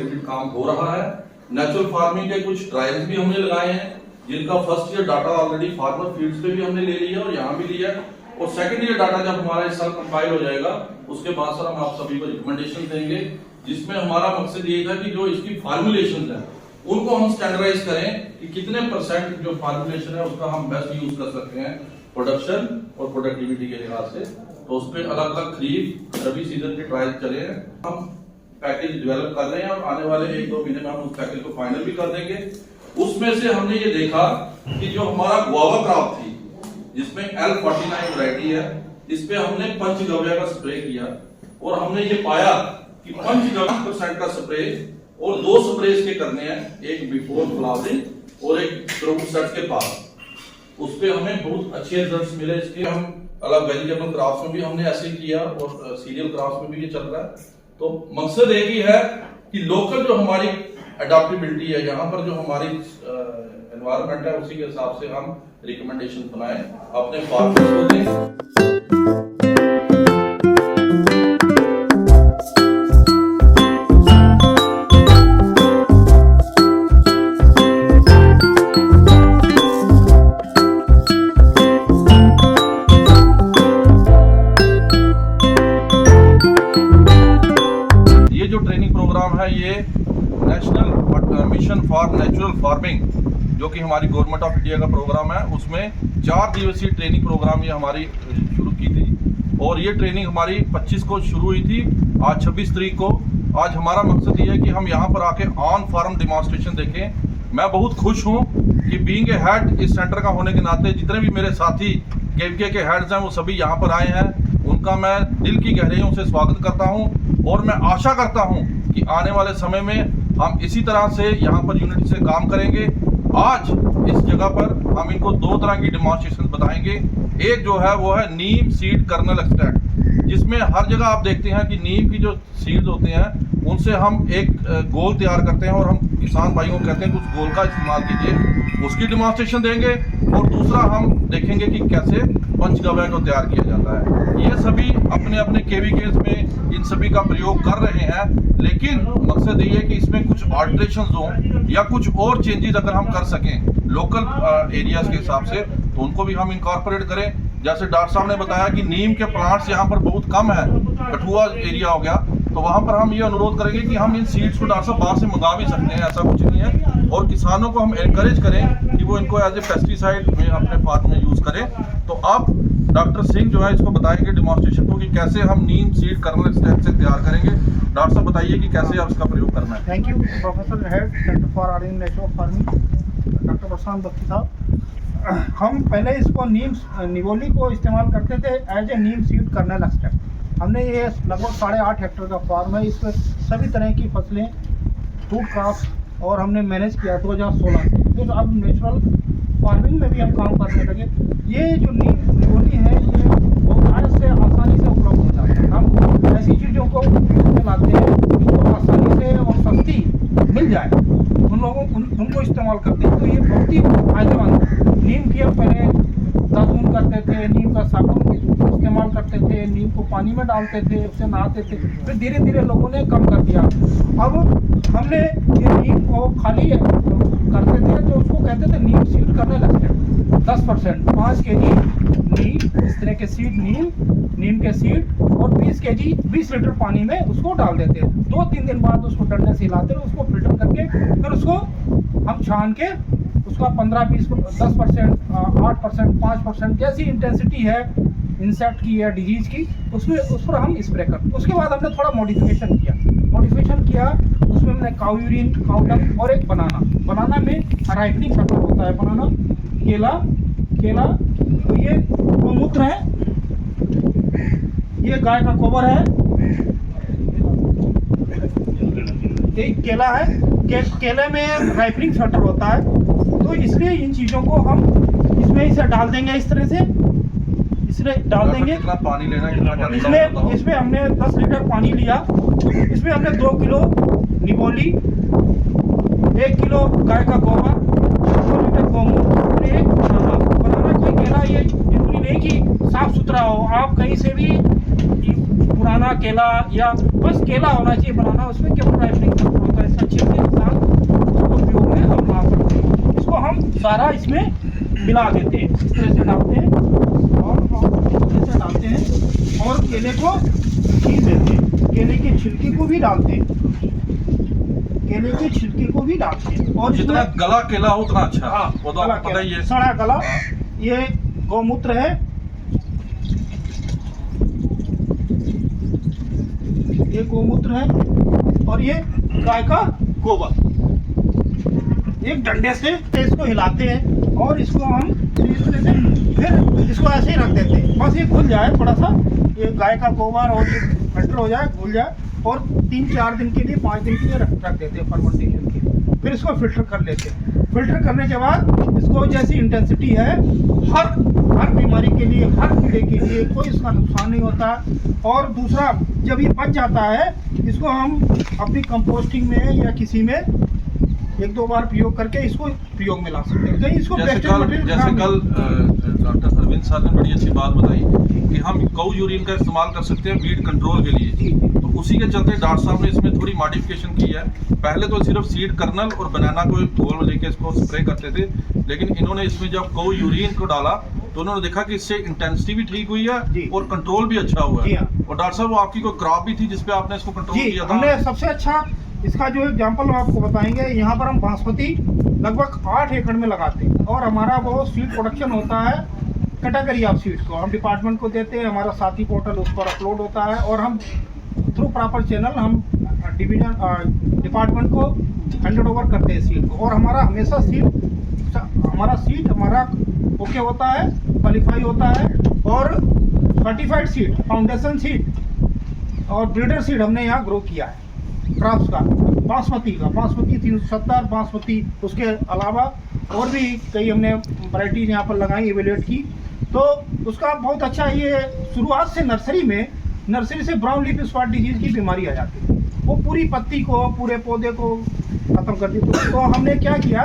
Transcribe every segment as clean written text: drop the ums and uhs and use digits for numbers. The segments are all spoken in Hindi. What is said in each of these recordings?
रिलेटेड काम हो रहा है। नेचुरल फार्मिंग के कुछ ट्रायल्स भी हमने लगाए हैं, जिनका first year data already farmer fields पे भी हमने ले लिया और यहाँ भी लिया, और सेकंड ईयर डाटा जब हमारा इस साल कंपाइल हो जाएगा उसके बाद सर हम आप सभी को रिकमेंडेशन देंगे, जिसमें हमारा मकसद ये था कि जो इसकी फार्मुलेशन है उनको हम स्टैंडर्डाइज करें कि कितने परसेंट जो फार्मुलेशन है उसका हम बेस्ट यूज कर सकते हैं प्रोडक्शन और प्रोडक्टिविटी के लिहाज से। तो उस पर अलग अलग खरीफ रबी सीजन के ट्रायल चले हैं, हम पैकेज डेवलप कर रहे हैं और आने वाले 1-2 महीने में हम उस पैकेज को फाइनल भी कर देंगे। उसमें से हमने ये देखा कि जो हमारा गुआवा क्रॉप थी जिसमें L49 वैरायटी है, इस पे हमने पंचगव्य का स्प्रे किया और हमने ये पाया कि 5% का स्प्रे और 2 स्प्रे इसके करने हैं, एक बिफोर फ्लावरिंग और एक फ्रूट सेट के पास। उस पे हमें बहुत अच्छे रिजल्ट्स मिले इसके। हम अलग वेजिटेबल क्रॉप्स में भी हमने ऐसे किया और सीरियल क्रॉप्स में भी ये चल रहा है। तो मकसद एक ही है कि लोकल जो हमारी अडॉप्टेबिलिटी है, यहाँ पर जो हमारी एनवायरनमेंट है उसी के हिसाब से हम रिकमेंडेशन बनाएं, अपने फार्मर्स को दें। ये जो ट्रेनिंग प्रोग्राम है ये national mission for natural farming जो कि हमारी गवर्नमेंट ऑफ इंडिया का प्रोग्राम है, उसमें 4 दिवसीय ट्रेनिंग प्रोग्राम ये हमारी शुरू की थी और ये ट्रेनिंग हमारी 25 को शुरू हुई थी, आज 26 तारीख को। आज हमारा मकसद ये है कि हम यहाँ पर आके ऑन फार्म डेमोन्स्ट्रेशन देखें। मैं बहुत खुश हूँ कि बीइंग ए हेड इस सेंटर का होने के नाते जितने भी मेरे साथी केवीके के हेड्स हैं वो सभी यहाँ पर आए हैं, उनका मैं दिल की गहराइयों से स्वागत करता हूँ और मैं आशा करता हूँ कि आने वाले समय में हम इसी तरह से यहाँ पर यूनिटी से काम करेंगे। आज इस जगह पर हम इनको 2 तरह की डेमोन्स्ट्रेशन बताएंगे। एक जो है वो है नीम सीड कर्नल एक्सट्रैक्ट, जिसमें हर जगह आप देखते हैं कि नीम की जो सीड्स होते हैं उनसे हम एक गोल तैयार करते हैं और हम किसान भाइयों को कहते हैं कि उस गोल का इस्तेमाल कीजिए, उसकी डेमोन्स्ट्रेशन देंगे। और दूसरा हम देखेंगे कि कैसे पंचगव्य को तैयार किया जाता है। ये सभी अपने अपने केवीकेस में इन सभी का प्रयोग कर रहे हैं, लेकिन मकसद ये है कि इसमें कुछ ऑल्ट्रेशंस हो या कुछ और चेंजेस अगर हम कर सकें लोकल एरियाज के हिसाब से तो उनको भी हम इनकॉर्पोरेट करें। जैसे डॉक्टर साहब ने बताया कि नीम के प्लांट्स यहाँ पर बहुत कम है, कठुआ एरिया हो गया, तो वहाँ पर हम ये अनुरोध करेंगे कि हम इन सीड्स को डॉक्टर साहब बाहर से मंगा भी सकते हैं, ऐसा कुछ नहीं है। और किसानों को हम एनकरेज करें कि वो इनको एज ए पेस्टिसाइड में अपने फार्म में यूज करें। तो अब डॉक्टर सिंह जो है इसको बताएंगे डेमोन्स्ट्रेशन को कि कैसे हम नीम सीड कर्नल एक्सट्रैक्ट से तैयार करेंगे। डॉक्टर साहब बताइए कि कैसे आप इसका प्रयोग करना है। Thank you professor head centre for organic natural farming doctor Prashant Bakshi साहब। हम पहले इसको नीम निगोली को इस्तेमाल करते थे as a neem seed kernel extract. हमने ये लगभग 8.5 हेक्टेयर का फार्म है, इस पर सभी तरह की फसलें फ्रूट क्रॉप्स और हमने मैनेज किया 2016 से। तो अब नेचुरल फार्मिंग में भी हम काम करने लगे। ये जो नीम निगोली है ये बहुत आज से आसानी से उपलब्ध हो जाता है। हम ऐसी चीज़ों को लाते हैं जो आसानी से और सस्ती मिल जाए, उन लोगों उनको इस्तेमाल करते हैं, तो ये बहुत ही फायदेमंद है। नीम की हम पहले दातून करते थे, नीम का साबुन इस्तेमाल करते थे, नीम को पानी में डालते थे, उससे नहाते थे, फिर धीरे धीरे लोगों ने कम कर दिया। अब हमने ये नीम को खाली करते थे तो उसको कहते थे नीम सीड करने लगते 10% 5 kg नीम, इस तरह के सीड नीम के सीड और 20 kg 20 लीटर पानी में उसको डाल देते। 2-3 दिन बाद उसको डंडे से हिलाते, उसको फिल्टर करके फिर उसको हम छान के उसका 15-20 10% 8% 5% जैसी इंटेंसिटी है इंसेक्ट की या डिजीज की उस पर हम स्प्रे करते। उसके बाद हमने थोड़ा मॉडिफिकेशन किया, उसमें हमने काऊ यूरिन, काऊ डंग और एक बनाना में राइपनिंग फैक्टर होता है। बनाना केला तो ये गोमूत्र है, ये गाय का गोबर है, एक केला है, केले में राइपनिंग फैक्टर होता है। तो इसलिए इन चीज़ों को हम इसमें इसे डाल देंगे, इस तरह से इसमें डाल देंगे। कितना पानी लेना है इसमें हमने 10 लीटर पानी लिया, इसमें हमने 2 किलो निगोली, 1 किलो गाय का गोबर, 2 लीटर गोमूत्र और 1 बनाना। कोई केला ये जरूरी नहीं कि साफ सुथरा हो, आप कहीं से भी पुराना केला या बस केला होना चाहिए बनाना, उसमें केवल राइपनिंग होता है। मिला देते हैं, इस तरह से डालते हैं और इस तरह से डालते हैं और केले को छील देते हैं, केले की छिलके को भी डालते हैं, केले की छिलके को भी डालते हैं और जितना इसमें गला केला हो उतना अच्छा। हाँ, वो तो आपको पता ही है। सड़ा गला, ये गौमूत्र है, ये गौमूत्र है और ये गाय का गोबर। एक डंडे से इसको हिलाते हैं और इसको हम इस तरह से फिर इसको ऐसे ही रख देते हैं, बस ये घुल जाए थोड़ा सा, ये गाय का गोबर और ये फिल्टर हो जाए, घुल जाए और 3-4 दिन के लिए 5 दिन के लिए रख देते हैं फर्मेंटेशन के लिए। फिर इसको फिल्टर कर लेते हैं। फिल्टर करने के बाद इसको जैसी इंटेंसिटी है, हर बीमारी के लिए, हर कीड़े के लिए कोई इसका नुकसान नहीं होता। और दूसरा, जब ये पच जाता है इसको हम अपनी कंपोस्टिंग में या किसी में 1-2 बार प्रयोग करके इसको प्रयोग में ला सकते हैं। कहीं इसको जैसे कल डॉक्टर अरविंद सर ने बड़ी अच्छी बात बताई कि हम गौ यूरिन का इस्तेमाल कर सकते हैं वीड कंट्रोल के लिए, तो उसी के चलते डॉक्टर साहब ने इसमें थोड़ी मॉडिफिकेशन की है। पहले तो सिर्फ सीड कर्नल और बनाना को घोल में लेके इसको स्प्रे करते थे, लेकिन इन्होंने इसमें जब गौ यूरिन को डाला तो उन्होंने देखा कि इससे इंटेंसिटी भी ठीक हुई है और कंट्रोल भी अच्छा हुआ है। और डॉक्टर साहब, वो आपकी कोई क्रॉप भी थी जिसपे आपने इसको कंट्रोल किया था? हमने सबसे अच्छा इसका जो एग्जाम्पल हम आपको बताएंगे, यहाँ पर हम बासमती लगभग 8 एकड़ में लगाते हैं और हमारा वो सीड प्रोडक्शन होता है कैटेगरी ऑफ सीड को हम डिपार्टमेंट को देते हैं, हमारा साथी पोर्टल उस पर अपलोड होता है और हम थ्रू प्रॉपर चैनल हम डिपार्टमेंट को हैंड ओवर करते हैं सीड को। और हमारा हमेशा सीड हमारा ओके होता है, क्वालिफाई होता है और सर्टिफाइड सीड, फाउंडेशन सीड और ब्रीडर सीड हमने यहाँ ग्रो किया है क्रॉप्स का, बासमती 370, बासमती, उसके अलावा और भी कई हमने वैरायटीज यहाँ पर लगाई, इवेल्युएट की। तो उसका बहुत अच्छा, ये शुरुआत से नर्सरी से ब्राउन लीफ स्पॉट डिजीज की बीमारी आ जाती है, वो पूरी पत्ती को, पूरे पौधे को खत्म कर दी। तो हमने क्या किया,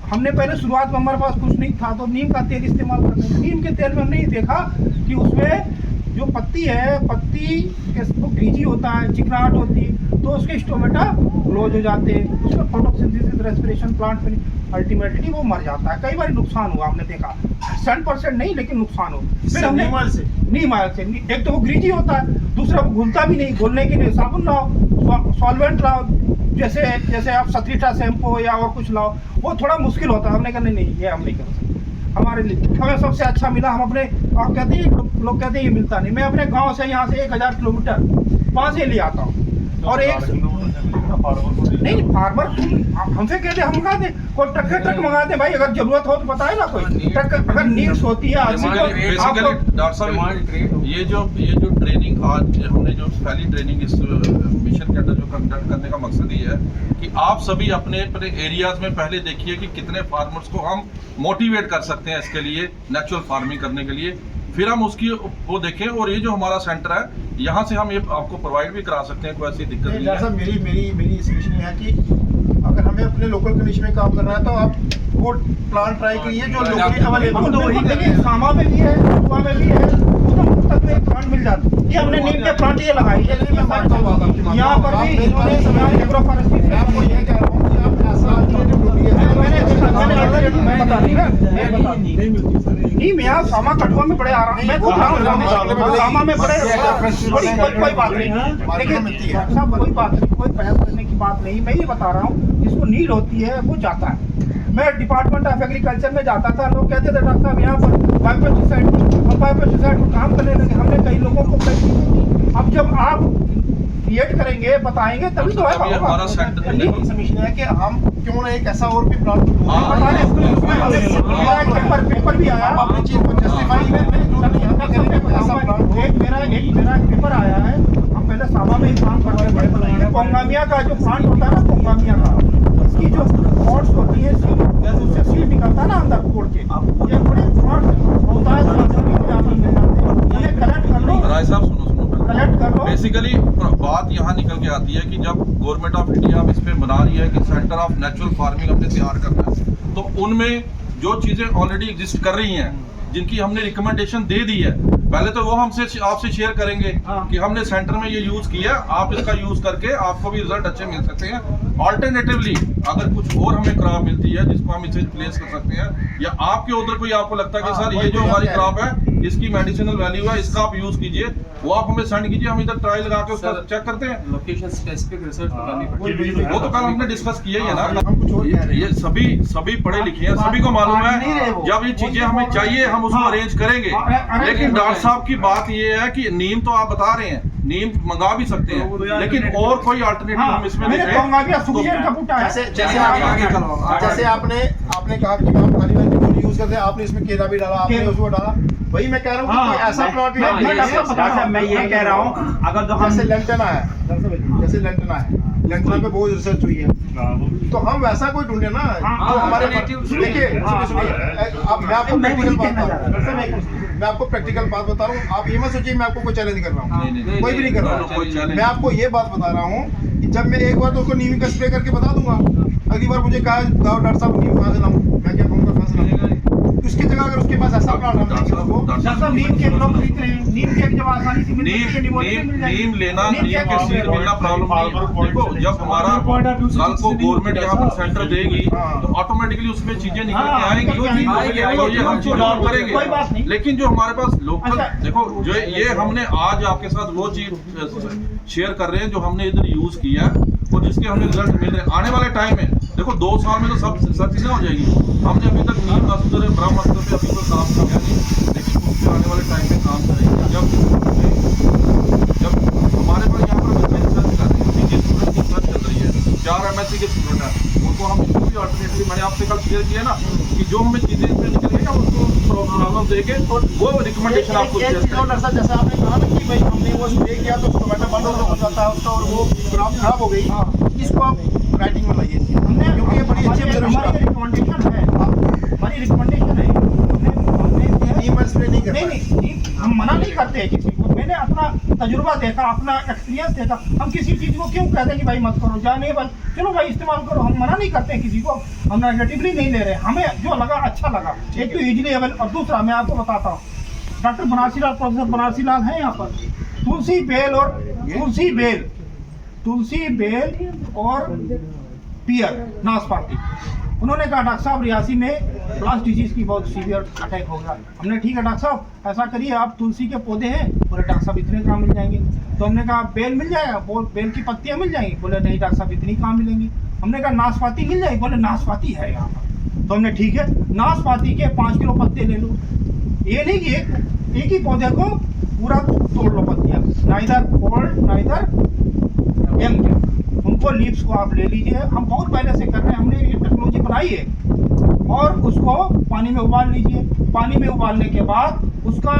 हमने पहले शुरुआत में हमारे पास कुछ नहीं था तो नीम का तेल इस्तेमाल करते थे। नीम के तेल में हमने ये देखा कि उसमें जो पत्ती है, पत्ती के वो ग्रीजी होता है, चिकनाहट होती है, तो उसके स्टोमेटा क्लोज हो जाते हैं, उसमें फोटोसिंथेसिस रेस्पिरेशन प्लांट में अल्टीमेटली वो मर जाता है। कई बार नुकसान हुआ, हमने देखा 100% नहीं लेकिन नुकसान हो। फिर हमने नीम आयल से, एक तो वो ग्रीजी होता है, दूसरा वो घुलता भी नहीं, घुलने के लिए साबुन लाओ, सॉल्वेंट लाओ, जैसे आप सतरीटा शैम्पू या और कुछ लाओ, वो थोड़ा मुश्किल होता है। हमने कहा नहीं ये हम नहीं कर सकते, हमारे लिए हमें सबसे अच्छा मिला। हम अपने, आप कहते हैं लोग कहते हैं ये मिलता नहीं, मैं अपने गांव से यहाँ से 1000 किलोमीटर वहाँ से ले आता हूँ और एक नहीं फार्मर हमसे कहते हम मंगा दे, कोई ट्रक मंगाते भाई, अगर जरूरत हो तो बताए ना, कोई ट्रक अगर नीड्स होती है आदमी को। डॉक्टर साहब, ये जो ट्रेनिंग आज हमने जो पहली ट्रेनिंग इस मिशन के अंदर जो कंडक्ट करने का मकसद ये है कि आप सभी अपने एरियाज में पहले देखिए कि कितने फार्मर्स को हम मोटिवेट कर सकते हैं इसके लिए, नेचुरल फार्मिंग करने के लिए, फिर हम उसकी वो देखें। और ये जो हमारा सेंटर है, यहाँ से हम ये आपको प्रोवाइड भी करा सकते हैं, कोई ऐसी दिक्कत नहीं है। मेरी सजेशन है कि अगर हमें अपने लोकल कंडीशन में काम करना है तो आप वो प्लांट ट्राई कीजिए जो लोकली अवेलेबल, तो वही करिए। सामा में भी है, कुआ में भी है, उसका तक में प्लांट मिल जाता है। ये हमने नीम के प्लांट ये लगाई है, यहाँ पर भी इन्होंने एग्रोफॉरेस्ट्री से आपको ये कह रहा हूँ कि आप ऐसा मैं बता रही नहीं, यहाँ सामा कठुआ में बड़े आराम, मैं सामा में बड़े कोई बात नहीं, लेकिन ऐसा कोई बात नहीं, कोई बहस करने की बात नहीं। मैं ये बता रहा हूँ जिसको नीड होती है वो जाता है। मैं डिपार्टमेंट ऑफ एग्रीकल्चर में जाता था, लोग कहते थे डॉक्टर साहब यहाँ पर बायोपेस्टिसाइड पर काम करने लगे। हमने कई लोगों को कही, अब जब आप क्रिएट करेंगे, बताएंगे तभी तो है। हमारा सेंटर समीशन है कि हम क्यों ना एक ऐसा और भी प्लांट पेपर भी आया, अपनी चीज को जस्टिफाई मेरा पेपर आया है। हम पहले सामा में ही काम करते बड़े बनाए, पोंगामिया का जो प्लांट होता है ना, पोंगामिया का, इसकी जो पॉट्स होती है, उससे सीड निकलता है ना अंदर कोड़ के, ये बड़े पॉट्स होता है, कलेक्ट कर लो। राय साहब सुनो कलेक्ट कर लो। बेसिकली बात यहाँ निकल के आती है कि जब गवर्नमेंट ऑफ इंडिया अब इस पे बना रही है कि सेंटर ऑफ नेचुरल फार्मिंग हमने तैयार करना है, तो उनमें जो चीजें ऑलरेडी एग्जिस्ट कर रही हैं, जिनकी हमने रिकमेंडेशन दे दी है, पहले तो वो हमसे आपसे शेयर करेंगे कि हमने सेंटर में ये यूज किया, आप इसका यूज करके आपको भी रिजल्ट अच्छे मिल सकते हैं। ऑल्टरनेटिवली अगर कुछ और हमें क्रॉप मिलती है जिसको हम इसे प्लेस कर सकते हैं, या आपके उधर कोई आपको लगता है कि सर ये जो हमारी क्रॉप है इसकी मेडिसिनल वैल्यू है, इसका आप यूज कीजिए, वो आप हमें सेंड कीजिए, हम इधर ट्रायल लगा के उसका चेक करते हैं। लोकेशन स्पेसिफिक रिसर्च करनी पड़ेगी। वो तो कल हमने डिस्कस किया ही है ना। हम कुछ और कह रहे हैं। ये सभी पढ़े लिखे हैं, सभी को मालूम है जब ये चीजें हमें चाहिए हम उसको अरेंज करेंगे। लेकिन डॉक्टर साहब की बात ये है कि नीम तो आप बता रहे हैं, नीम मंगा भी सकते हैं, लेकिन और कोई अल्टरनेटिव हम इसमें मैंने देखें कहूंगा कि सुफियान का बूटा है। जैसे आपने कहा कि आप खाली वाली यूज करते हैं, आपने इसमें केला भी डाला, आपने उसको डाला, वही मैं कह रहा हूँ कि कोई ऐसा प्लॉट मैं ये कह रहा हूँ, अगर जो जैसे लेंटना है, लेंटना पे बहुत रिसर्च हुई है, तो हम वैसा कोई ढूंढे ना जो हमारे देखिए सुनिए, अब मैं आपको प्रैक्टिकल बात बता रहा हूँ, आप ये मत सोचिए मैं आपको कोई चैलेंज कर रहा हूँ, कोई भी नहीं कर रहा हूँ। मैं आपको ये बात बता रहा हूँ कि जब मैं एक बार तो उसको नीम का स्प्रे करके बता दूंगा, अगली बार मुझे कहा डॉक्टर साहब नीम कहाँ से लाऊं, मैं क्या कहूँगा कहाँ से लाऊं, उसकी जगह अगर उसके पास ऐसा प्लांट हम देंगे उसको, नीम के लोग खरीदते हैं, नीम के जब आसानी से मिल जाएगी, नीम लेना, नीम के सीड मिलना प्रॉब्लम नहीं है। देखो जब हमारा कल को गवर्नमेंट यहाँ पर सेंटर देगी तो ऑटोमेटिकली उसमें चीजें निकल के आएंगी, तो ये हम चुनाव करेंगे। लेकिन जो हमारे पास लोकल देखो, जो ये हमने आज आपके साथ वो चीज शेयर कर रहे हैं जो हमने इधर यूज किया है और जिसके हमें रिजल्ट मिल रहे हैं। आने वाले टाइम में देखो 2 साल में तो सब चीजें हो जाएगी। हमने अभी तक नीम अस्तर ब्रह्म अस्तर पे अभी कोई काम किया नहीं, लेकिन उस पर आने वाले टाइम में काम करेंगे। जब हमारे पास यहाँ पर बच्चे रिसर्च कर रहे हैं, स्टूडेंट की रिसर्च चल रही है, 4 MSc के स्टूडेंट हैं, उनको हम इसको भी अल्टरनेटिवली मैंने आपसे कल शेयर किया ना कि जो हमें चीजें इसमें निकल गई उसको प्रॉब्लम देके और वो रिकमेंडेशन आपको जैसे आपने कहा ना कि भाई हमने वो स्प्रे किया तो टमाटर बंद हो जाता है उसका और वो क्रॉप खराब हो गई, इसको आप राइटिंग में लाइए, हमने क्योंकि ये बड़ी अच्छी हमारी रिकमेंडेशन है, हमारी रिकमेंडेशन है, नीम स्प्रे नहीं करना। नहीं हम मना नहीं करते हैं किसी को। मैंने अपना तजुर्बा देखा, अपना एक्सपीरियंस देखा, हम किसी चीज को क्यों कहते हैं कि भाई मत करो, जा नहीं बस चलो भाई इस्तेमाल करो, हम मना नहीं करते हैं किसी को, हम नेगेटिवली नहीं ले रहे, हमें जो लगा अच्छा लगा, एक तो इजीली अवेलेबल। और दूसरा मैं आपको बताता हूँ, डॉक्टर बनारसी लाल, प्रोफेसर बनारसी लाल है यहाँ पर, तुलसी बेल और पियर नाशपाती, उन्होंने कहा डॉक्टर साहब रियासी में ब्लास्ट डिजीज की बहुत सीवियर अटैक हो गया। हमने ठीक है डॉक्टर साहब ऐसा करिए, आप तुलसी के पौधे हैं, बोले डॉक्टर साहब इतने कहाँ मिल जाएंगे, तो हमने कहा बेल मिल जाएगा, बेल की पत्तियाँ मिल जाएंगी, बोले नहीं डॉक्टर साहब इतनी कहाँ मिलेंगी। हमने कहा नाशपाती मिल जाएगी, बोले नाशपाती है यहाँ पर, तो हमने ठीक है नाशपाती के 5 किलो पत्ते ले लो, ये नहीं कि एक ही पौधे को पूरा तोड़ लो पत्तियाँ, नाइदर ओल्ड नाइदर यंग, उनको लीव्स को आप ले लीजिए। हम बहुत पहले से कर रहे हैं, हमने ये टेक्नोलॉजी बनाई है, और उसको पानी में उबाल लीजिए। पानी में उबालने के बाद उसका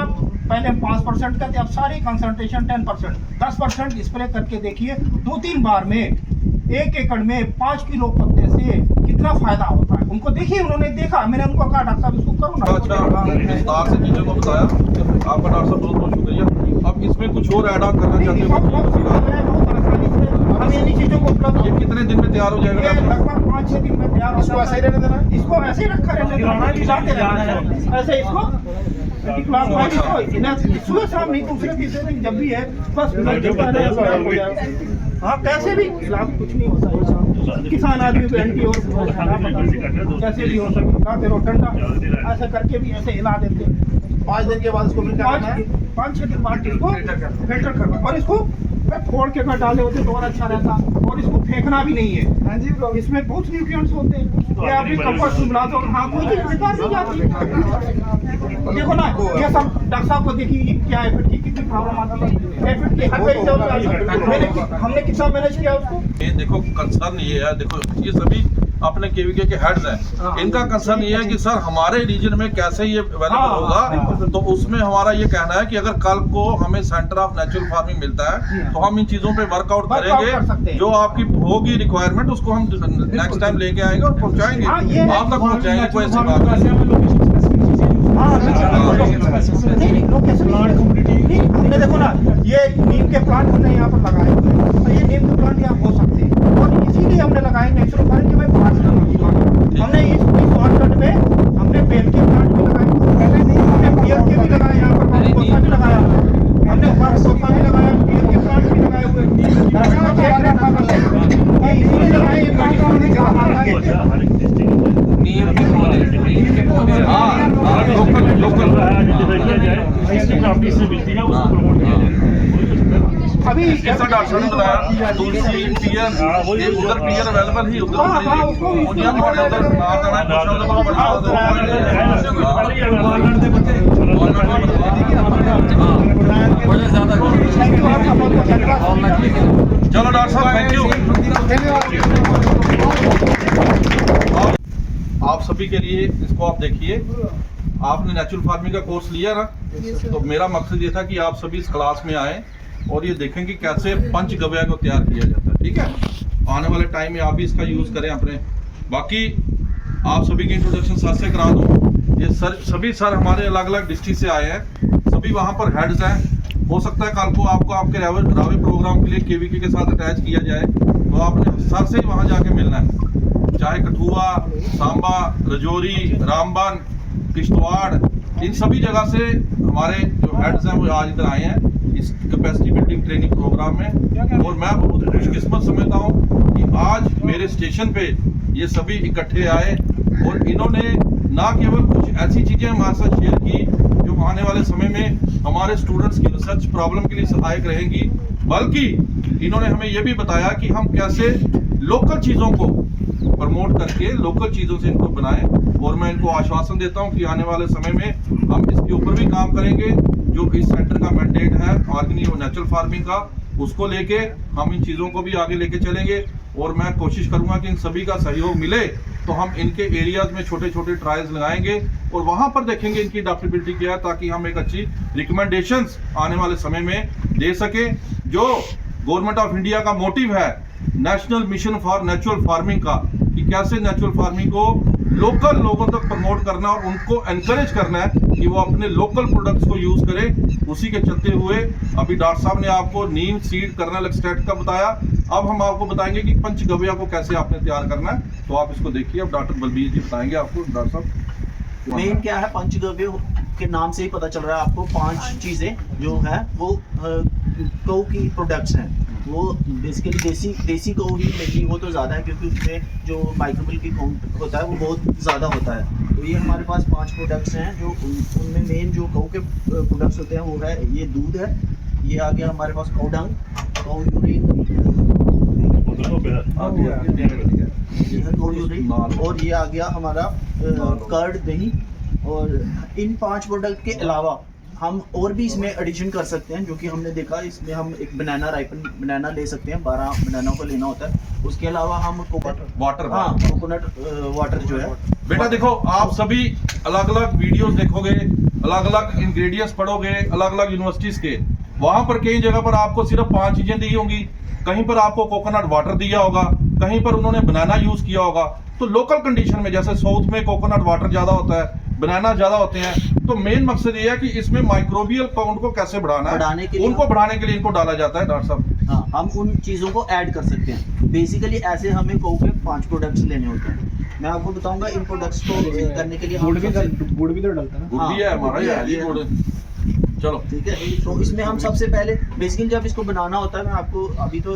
पहले 5% का, अब सारी कंसंट्रेशन 10%, 10% स्प्रे करके देखिए, 2-3 बार में 1 एकड़ में 5 किलो पत्ते से कितना फायदा होता है। उनको देखिए, उन्होंने देखा, मैंने उनको कहा डॉक्टर साहब इसको करो ना। अच्छा विस्तार से चीजों को बताया आपका डॉक्टर साहब, बहुत बहुत शुक्रिया। अब इसमें कुछ और ऐड ऑन करना चाहते हो? हम इन्हीं चीजों को उपलब्ध, ये कितने दिन में तैयार हो जाएगा? लगभग 5-6 दिन में तैयार हो इसको ऐसे ही रहने देना, इसको ऐसे ही रखा रहने देना, ऐसे इसको सुबह शाम नहीं, दूसरे तीसरे दिन जब भी है बस हो जाएगा। हाँ कैसे भी लाभ कुछ नहीं होता, किसान आदमी को एंटी और कैसे भी हो सकता, फिर ठंडा ऐसा करके भी ऐसे हिला देते हैं। 5 दिन के बाद इसको फिर क्या करना है? 5-6 दिन बाद इसको फिल्टर करना, और इसको फोड़ के अगर डाले होते तो और अच्छा रहता, और इसको फेंकना भी नहीं है। हाँ जी, इसमें बहुत न्यूट्रिएंट्स होते हैं, ये आप कंपोस्ट मिला दो, हाँ कोई चीज बेकार नहीं जाती। देखो ना ये सब डॉक्टर साहब को देखिए क्या एफिड की कितनी प्रॉब्लम आती है, एफिड की हर हमने कितना मैनेज किया उसको। ये देखो कंसर्न ये है, देखो ये सभी अपने केवीके के हेड्स हैं, इनका कंसर्न ये है कि सर हमारे रीजन में कैसे ये अवेलेबल होगा, तो उसमें हमारा ये कहना है कि अगर कल को हमें सेंटर ऑफ नेचुरल फार्मिंग मिलता है तो हम इन चीजों पे वर्कआउट करेंगे, जो आपकी होगी रिक्वायरमेंट उसको हम नेक्स्ट टाइम लेके आएंगे और पहुंचाएंगे, आप तक पहुंचाएंगे, कोई ऐसी बात नहीं। हमने देखो ना ये नीम के प्लांट हमने यहाँ पर लगाए हुए हैं, और ये नीम के प्लांट यहाँ हो सकते हैं, और इसीलिए हमने लगाए नेचुरल फार्मिंग के भाई बाहर से लगाए। हमने इस शॉर्टकट में हमने बेल के प्लांट भी लगाए, हमने पियर के भी लगाए, यहाँ पर कोसा भी लगाया, हमने कोसा भी लगाया, पियर के प्लांट भी लगाए हुए, इसीलिए लगाए जैसा डॉक्टर साहब ने बताया तुलसी पियर ये उधर पियर अवेलेबल ही उधर उधर ना करना चलो डॉक्टर साहब थैंक यू। आप सभी के लिए इसको आप देखिए, आपने नेचुरल फार्मिंग का कोर्स लिया ना, तो मेरा मकसद ये था कि आप सभी इस क्लास में आए और ये देखें कि कैसे पंचगव्य को तैयार किया जाता है। ठीक है, आने वाले टाइम में आप भी इसका यूज करें अपने। बाकी आप सभी की इंट्रोडक्शन सर से करा दूं। ये सभी सर हमारे अलग अलग डिस्ट्रिक्ट से आए हैं, सभी वहाँ पर हेड्स हैं। हो सकता है कल को आपको आपके रावे प्रोग्राम के लिए केवीके के साथ अटैच किया जाए, तो आपने सर से ही वहाँ जाके मिलना है। चाहे कठुआ, सांबा, रजौरी, रामबन, किश्तवाड़, इन सभी जगह से हमारे जो हेड्स हैं वो आज इधर आए हैं इस कैपेसिटी बिल्डिंग ट्रेनिंग प्रोग्राम में। और मैं बहुत खुशकिस्मत समझता हूँ कि आज मेरे स्टेशन पे ये सभी इकट्ठे आए और इन्होंने ना केवल कुछ ऐसी चीज़ें हमारे साथ शेयर की जो आने वाले समय में हमारे स्टूडेंट्स की रिसर्च प्रॉब्लम के लिए सहायक रहेंगी, बल्कि इन्होंने हमें ये भी बताया कि हम कैसे लोकल चीज़ों को प्रमोट करके लोकल चीज़ों से इनको बनाएं। और मैं इनको आश्वासन देता हूं कि आने वाले समय में हम इसके ऊपर भी काम करेंगे। जो इस सेंटर का मैंडेट है ऑर्गेनिक और नेचुरल फार्मिंग का, उसको लेके हम इन चीज़ों को भी आगे लेके चलेंगे। और मैं कोशिश करूंगा कि इन सभी का सहयोग मिले तो हम इनके एरियाज में छोटे छोटे ट्रायल्स लगाएंगे और वहां पर देखेंगे इनकी अडॉप्टेबिलिटी क्या है, ताकि हम एक अच्छी रिकमेंडेशंस आने वाले समय में दे सके। जो गवर्नमेंट ऑफ इंडिया का मोटिव है national mission for natural farming का, कि कैसे नेचुरल फार्मिंग को लोकल लोगों तक प्रमोट करना और उनको एनकरेज करना है कि वो अपने लोकल प्रोडक्ट्स को यूज करें। उसी के चलते हुए अभी डॉक्टर साहब ने आपको नीम सीड कर्नल एक्सट्रैक्ट का बताया, अब हम आपको बताएंगे कि पंचगव्य को कैसे आपने तैयार करना है। तो आप इसको देखिए, अब डॉक्टर बलबीर जी बताएंगे आपको। डॉक्टर साहब मेन क्या है, पंचगव्य के नाम से ही पता चल रहा है आपको। 5 चीजें जो है वो गौ की प्रोडक्ट्स हैं। वो बेसिकली देसी गौ ही नहीं, वो तो ज़्यादा है क्योंकि उसमें जो माइक्रोबियल की काउंट होता है वो बहुत ज़्यादा होता है। तो ये हमारे पास 5 प्रोडक्ट्स हैं जो उनमें मेन जो गौ के प्रोडक्ट्स होते हैं वो है, ये दूध है, ये आ गया हमारे पास काऊ डंग, काऊ यूरिन, और ये आ गया हमारा कर्ड, दही। और इन 5 प्रोडक्ट के अलावा हम और भी इसमें एडिशन कर सकते हैं, जो कि हमने देखा इसमें हम एक बनाना राइपन बनाना ले सकते हैं, 12 बनानों को लेना होता है। उसके अलावा हम कोकोनट वाटर जो है। बेटा देखो, आप सभी अलग अलग वीडियोस देखोगे, अलग अलग इंग्रेडिएंट्स पढ़ोगे अलग अलग यूनिवर्सिटीज के, वहां पर कई जगह पर आपको सिर्फ 5 चीजें दी होंगी, कहीं पर आपको कोकोनट वाटर दिया होगा, कहीं पर उन्होंने बनाना यूज किया होगा। तो लोकल कंडीशन में जैसे साउथ में कोकोनट वाटर ज्यादा होता है, बनाना ज्यादा होते हैं, तो मेन मकसद ये है कि इसमें माइक्रोबियल काउंट को कैसे बढ़ाना है, उनको बढ़ाने के लिए इनको डाला जाता है। डॉक्टर साहब हाँ, हम उन चीज़ों को ऐड कर सकते हैं। बेसिकली ऐसे हमें गौ के 5 प्रोडक्ट्स लेने होते हैं। मैं आपको बताऊंगा इन प्रोडक्ट्स को करने के लिए गुड़ भी तो डलता है ना। गुड़ भी है हमारा, ये गुड़। चलो ठीक है, तो इसमें हम सबसे पहले बेसिकली जब इसको बनाना होता है, मैं आपको अभी तो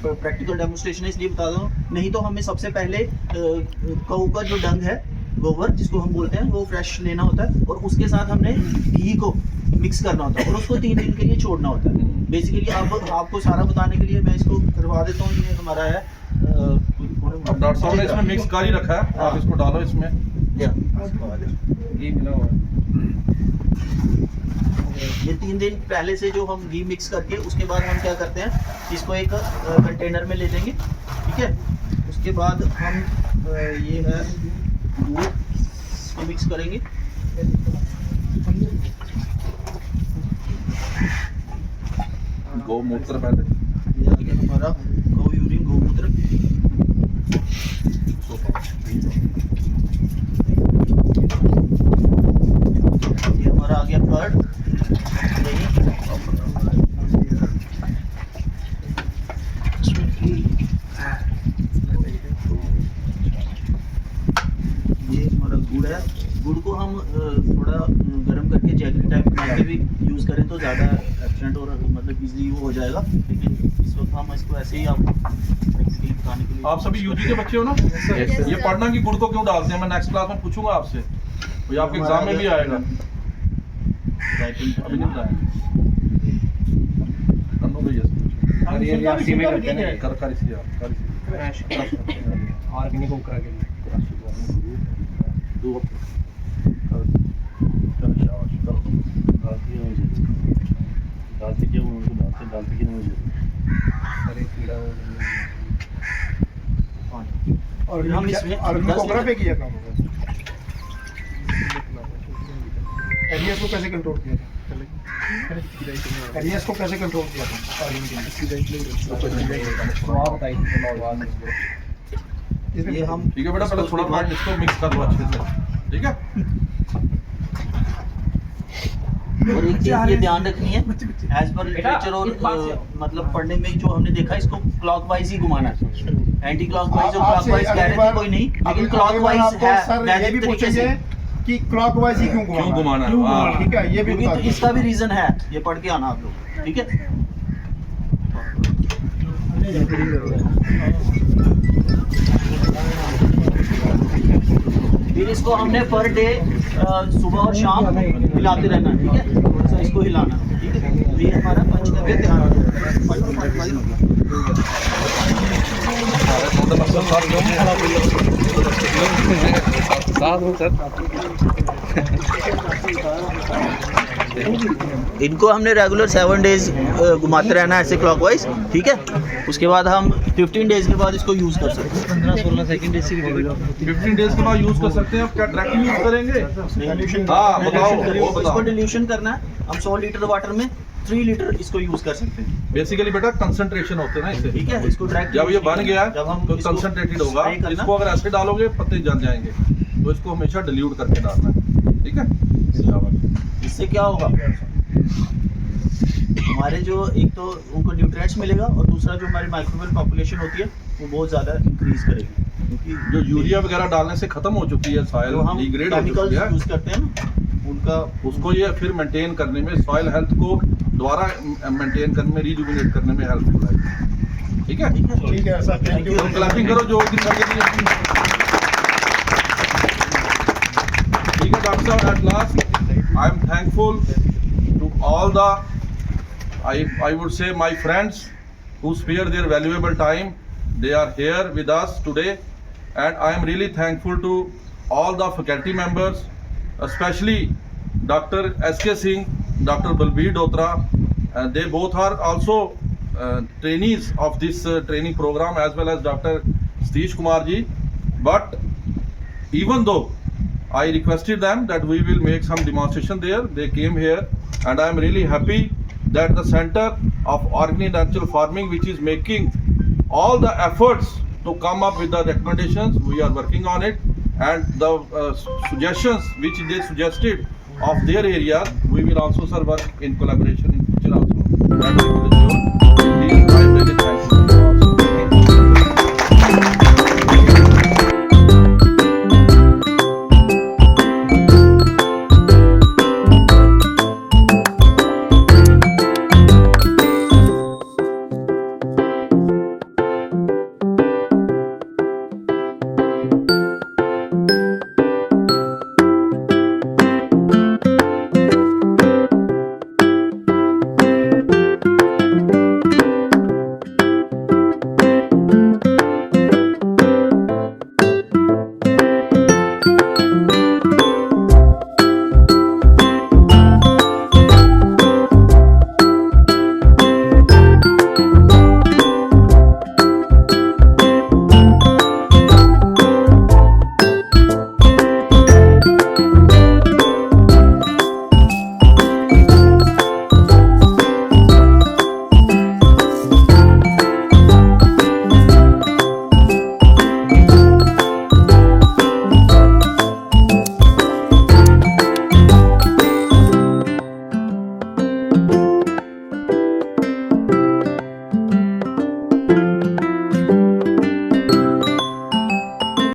प्रैक्टिकल डेमोन्स्ट्रेशन है इसलिए बता दूं, नहीं तो हमें सबसे पहले गौ का जो डंग है, गोबर जिसको हम बोलते हैं, वो फ्रेश लेना होता है और उसके साथ हमने घी को मिक्स करना होता है और उसको 3 दिन के लिए छोड़ना होता है। बेसिकली आपको सारा बताने के लिए मैं इसको करवा देता हूँ। ये हमारा है, डॉक्टर साहब ने इसमें मिक्स कर ही रखा है, आप इसको डालो इसमें। ये 3 दिन पहले से जो हम घी मिक्स करके उसके बाद हम क्या करते हैं, इसको एक कंटेनर में ले लेंगे। ठीक है, उसके बाद हम ये है दूध को मिक्स करेंगे। गौमूत्र पहले, ये आ गया हमारा गौ यूरिन, गौमूत्र। ये हमारा आ गया कर्ड, ये हमारा गुड़ है। गुड़ को हम थोड़ा गर्म करके जैगरी टाइप बना के भी यूज़ करें तो ज़्यादा एफिशिएंट और मतलब इजीली वो हो जाएगा। लेकिन इस वक्त हम इसको ऐसे ही आपको प्रैक्टिकली बताने के लिए। आप सभी यूजी के बच्चे हो ना, ये पढ़ना कि गुड़ को क्यों डालते हैं, मैं नेक्स्ट क्लास में पूछूंगा आपसे, तो आपके एग्जाम में भी आएगा। अभी नहीं बताया, हम रियासी में करते हैं करकारी से ऑर्गेनिक उकरा के दो डालते क्या उनको डालते कि नहीं अरे कीड़ा और हम इसमें ऑर्गेनिक 10 कोकरा पे लीटर किया काम एरियस को कैसे कंट्रोल किया था एरियस को कैसे कंट्रोल किया था ये हम ठीक है बेटा, पहले थोड़ा पार्ट इसको मिक्स कर लो अच्छे से, ठीक है। और एक चीज ये ध्यान रखनी है एज पर लिटरेचर और मतलब पढ़ने में जो हमने देखा इसको क्लॉकवाइज ही घुमाना है, एंटी क्लॉकवाइज और क्लॉकवाइज कह रहे थे कोई नहीं, लेकिन क्लॉकवाइज है ये भी तरीके से। पूछेंगे कि क्लॉकवाइज ही क्यों घुमाना क्यों घुमाना है? ठीक है, ये भी क्योंकि बता तो दो। इसका भी रीजन है, ये पढ़ के आना आप लोग, ठीक है। फिर इसको हमने पर डे सुबह और शाम हिलाते रहना है, ठीक है, थोड़ा सा इसको हिलाना है, ठीक है। तो ये हमारा पंचगव्य ध्यान इनको हमने रेगुलर 7 डेज घुमाते रहना है ऐसे क्लॉकवाइज, ठीक है। उसके बाद हम 15 डेज के बाद इसको यूज कर सकते हैं। 15-16 सेकंड इसकी 15 डेज के बाद यूज कर सकते हैं। आप क्या डायरेक्ट यूज करेंगे? हाँ बताओ, वो इसको बताओ। डिल्यूशन करना है, हम 100 लीटर वाटर में 3 लीटर इसको यूज कर सकते हैं, बेसिकली बेटा कंसंट्रेशन होते हैं ना इसे, ठीक है। इसको डायरेक्ट जब ये बन गया जब हम तो इसको कंसंट्रेटेड होगा। spray करना, इसको अगर ऐसे डालोगे पत्ते जल जाएंगे, तो इसको हमेशा डिल्यूट करके डालना है, ठीक है। इससे क्या होगा, हमारे जो एक तो उनको न्यूट्रिएंट्स मिलेगा और दूसरा जो हमारी माइक्रोबियल पॉपुलेशन होती है वो बहुत ज़्यादा इंक्रीज करेगी, क्योंकि जो यूरिया वगैरह डालने से खत्म हो चुकी है, सॉइल जो हम डिग्रेड हो चुकी केमिकल्स है, यूज करते हैं ना उनका उसको ये फिर मेंटेन करने में, सॉइल हेल्थ को दोबारा मेंटेन करने में, रिजुविनेट करने में हेल्पफुल है, ठीक है। ठीक है सर, थैंक यू। तुम क्लैपिंग करो जो दिन लगे लिए। ठीक है डॉक्टर साहब, at last I am thankful to all the I would say my friends who spare their valuable time. They are here with us today, and I am really thankful to all the faculty members, especially Dr. S.K. Singh, Dr. Balbir Dotra. They both are also trainees of this training program, as well as Dr. Satish Kumar ji. But even though I requested them that we will make some demonstration there, they came here, and I am really happy that the Center of Organic Natural Farming, which is making all the efforts to come up with the recommendations, we are working on it, and the suggestions which they suggested of their areas, we will also sir work in collaboration in future also. That we will ensure. Indeed, I am really thankful.